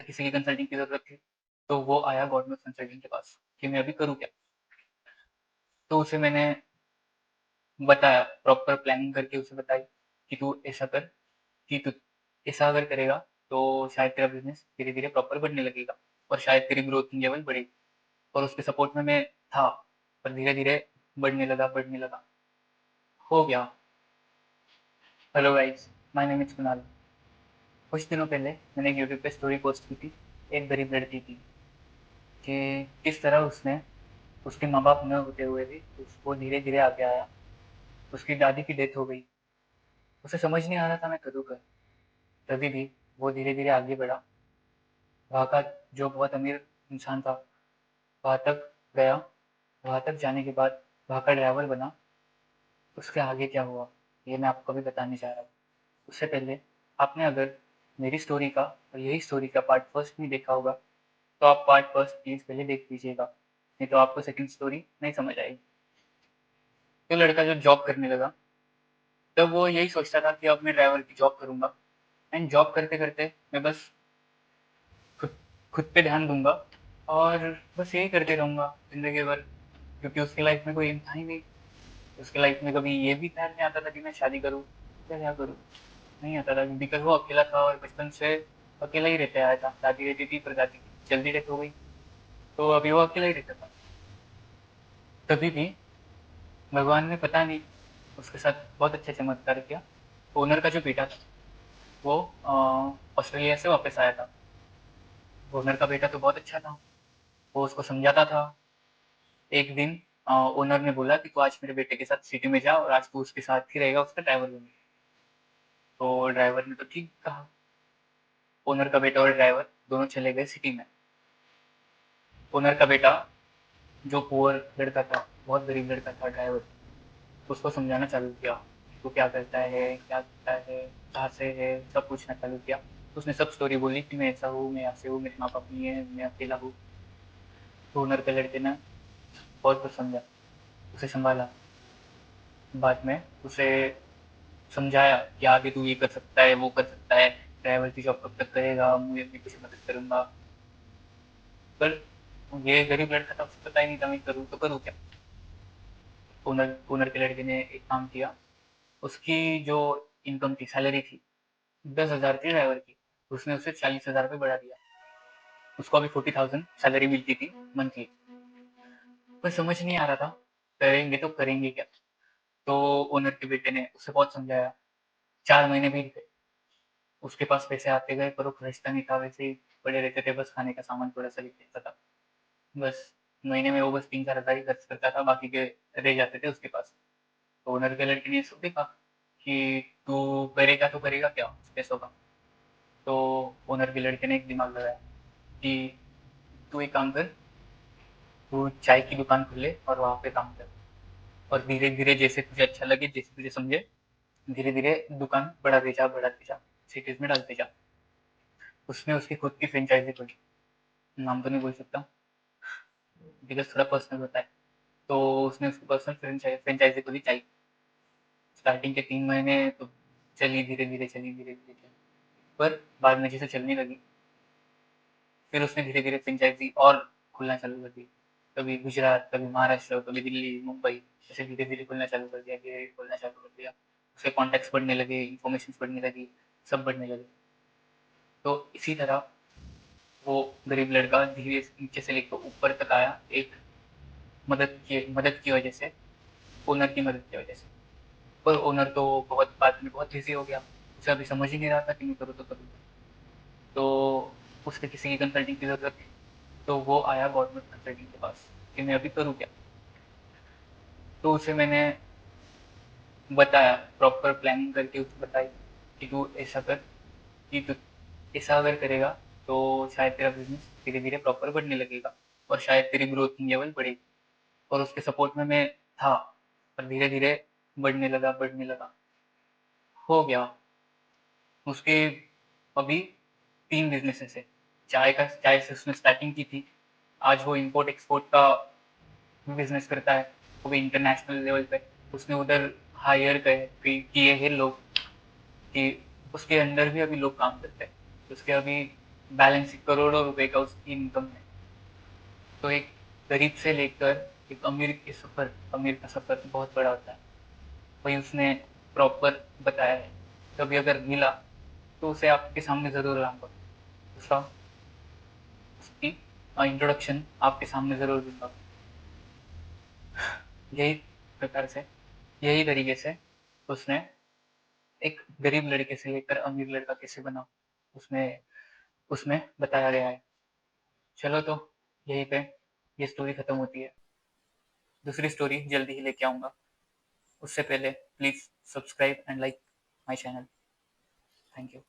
किसी की कंसल्टिंग की ज़रूरत थी, तो वो आया गवर्नमेंट कंसल्टिंग के पास कि मैं अभी करूँ क्या? तो उसे मैंने बताया, प्रॉपर प्लानिंग करके उसे बताई कि तू ऐसा कर, कि तू ऐसा अगर करेगा तो शायद तेरा बिज़नेस धीरे-धीरे प्रॉपर बढ़ने लगेगा और शायद तेरी ग्रोथ लेवल बढ़ेगी। और उसके सपोर्ट में मैं था, पर धीरे-धीरे बढ़ने लगा। हो गया। Hello guys, my name is Kunal. कुछ दिनों पहले मैंने एक यूट्यूब पे स्टोरी पोस्ट की थी, एक गरीब लड़की की, कि किस तरह उसने उसके माँ-बाप न होते हुए भी वो धीरे-धीरे आगे आया। उसकी दादी की डेथ हो गई। उसे समझ नहीं आ रहा था मैं करूँ क्या? तभी भी वो धीरे-धीरे आगे बढ़ा। वहाँ का जो बहुत अमीर इंसान था, वहाँ तक गया। वहाँ तक जाने के बाद वहाँ का ड्राइवर बना। उसके आगे क्या हुआ, ये मैं आपको अभी बताने जा रहा हूँ। उससे पहले आपने अगर मेरी स्टोरी का और यही स्टोरी का पार्ट फर्स्ट नहीं देखा होगा, तो आप पार्ट फर्स्ट प्लीज़ पहले देख लीजिएगा, नहीं तो आपको सेकंड स्टोरी नहीं समझ आएगी। तो लड़का जब जॉब करने लगा, तब वो यही सोचता था कि अब मैं ड्राइवर की जॉब करूँगा एंड जॉब करते-करते मैं बस खुद खुद पे ध्यान दूँगा और बस यही करते रहूँगा ज़िंदगी भर, क्योंकि उसकी लाइफ में कोई एम था ही नहीं। उसकी लाइफ में कभी ये भी ख्याल नहीं आता था कि मैं शादी करूँ या क्या करूँ, नहीं आता था, बिकॉज़ वो अकेला था और बचपन से अकेला ही रहते आया था। दादी रहती थी, पर दादी की जल्दी डेथ हो गई, तो अभी वो अकेला ही रहता था। तभी भी भगवान ने पता नहीं उसके साथ बहुत अच्छा चमत्कार किया। ओनर का जो बेटा था, वो ऑस्ट्रेलिया से वापस आया था। ओनर का बेटा तो बहुत अच्छा था, वो उसको समझाता था। एक दिन ओनर ने बोला कि तू आज मेरे बेटे के साथ सिटी में जा और आज तू उसके साथ ही रहेगा, उसका ड्राइवर बन। तो ड्राइवर ने तो ठीक कहा। ओनर का बेटा और ड्राइवर दोनों चले गए सिटी में। ओनर का बेटा, जो पुअर लड़का था, बहुत गरीब लड़का था ड्राइवर, उसको समझाना चालू किया, तू क्या करता है, क्या करता है, कहाँ से है, सब पूछना चालू किया। उसने सब स्टोरी बोली कि मैं ऐसा हूँ, मैं ऐसे हूँ, मेरे माँ बाप नहीं है, मैं अकेला हूँ। तो ओनर के लड़के ने बहुत कुछ समझा, उसे संभाला। बाद में उसे समझाया कि आगे तू ये कर सकता है, वो कर सकता है, ड्राइवर की जॉब कब तक करेगा, मैं अपनी कुछ मदद करूंगा। पर ये गरीब लड़का था, उसे पता ही नहीं था मैं करूँ तो करूँ क्या। ओनर ओनर के लड़के ने एक काम किया। उसकी जो इनकम थी, सैलरी थी, 10,000 थी ड्राइवर की, उसने उसे 40,000 पे बढ़ा दिया। उसको अभी 40,000 सैलरी मिलती थी मंथली। पर समझ नहीं आ रहा था करेंगे तो करेंगे क्या। तो ओनर के बेटे ने उसे बहुत समझाया। 4 महीने बीत गए, उसके पास पैसे आते गए, पर वो खर्चता नहीं था, वैसे ही पड़े रहते थे, बस खाने का सामान थोड़ा सा लेता था। बस महीने में वो बस 3-4 हज़ार ही खर्च करता था, बाकी के रह जाते थे उसके पास। तो ओनर के लड़के ने सब देखा कि तू करेगा तो करेगा क्या उस पैसों का। तो ओनर के लड़के ने एक दिमाग लगाया कि तू एक काम कर, तू चाय की दुकान खोल ले और वहाँ पे काम कर, और धीरे धीरे जैसे तुझे अच्छा लगे, जैसे तुझे समझे, धीरे धीरे दुकान बढ़ाते जा, सिटीज में डालते जा। उसने उसकी खुद की फ्रेंचाइजी खोली। नाम तो नहीं बोल सकता बिकॉज थोड़ा पर्सनल होता है। तो उसने उसकी पर्सनल फ्रेंचाइजी खोली चाय। स्टार्टिंग के 3 महीने तो चली धीरे धीरे चली, पर बाद में जैसे चलने लगी, फिर उसने धीरे धीरे फ्रेंचाइजी और खुलना चालू कर दी। कभी गुजरात, कभी महाराष्ट्र, कभी दिल्ली, मुंबई, ऐसे धीरे धीरे खुलना चालू कर दिया, धीरे धीरे खुलना चालू कर दिया। उसके कॉन्टेक्ट्स बढ़ने लगे, इन्फॉर्मेशन बढ़ने लगी, सब बढ़ने लगे। तो इसी तरह वो गरीब लड़का धीरे नीचे से लेकर ऊपर तक आया, एक मदद की वजह से, ओनर की मदद की वजह से। पर ओनर तो बहुत बाद में बहुत बिजी हो गया। उसे अभी समझ ही नहीं रहा था कि मैं करूँ तो करूँ। तो उसके किसी की कंसल्टिंग की जरूरत थी, तो वो आया गवर्नमेंट कंसल्टिंग के पास कि मैं अभी करूँ क्या। तो उसे मैंने बताया, प्रॉपर प्लानिंग करके उसे बताई कि तू ऐसा कर, कि तू ऐसा अगर करेगा तो शायद तेरा बिजनेस धीरे धीरे प्रॉपर बढ़ने लगेगा और शायद तेरी ग्रोथ लेवल बढ़ेगी। और उसके सपोर्ट में मैं था, पर धीरे धीरे बढ़ने लगा। हो गया। उसके अभी 3 बिजनेसेस है। चाय से उसने स्टार्टिंग की थी। आज वो इंपोर्ट एक्सपोर्ट का बिजनेस करता है, वो भी इंटरनेशनल लेवल पे। उसने उधर हायर किए हैं लोग, कि उसके अंडर भी अभी लोग काम करते हैं। उसके अभी बैलेंस करोड़ों रुपए का उसकी इनकम है। तो एक गरीब से लेकर एक अमीर का सफर बहुत बड़ा होता है, वही उसने प्रॉपर बताया है। कभी अगर मिला तो उसे आपके सामने जरूर लाऊंगा, उसका उसकी इंट्रोडक्शन आपके सामने जरूर दूंगा। यही प्रकार से, यही तरीके से उसने एक गरीब लड़के से लेकर अमीर लड़का कैसे बना, उसमें उसमें बताया गया है। चलो तो यहीं पे ये स्टोरी खत्म होती है। दूसरी स्टोरी जल्दी ही लेके आऊंगा। उससे पहले please subscribe and like my channel. Thank you.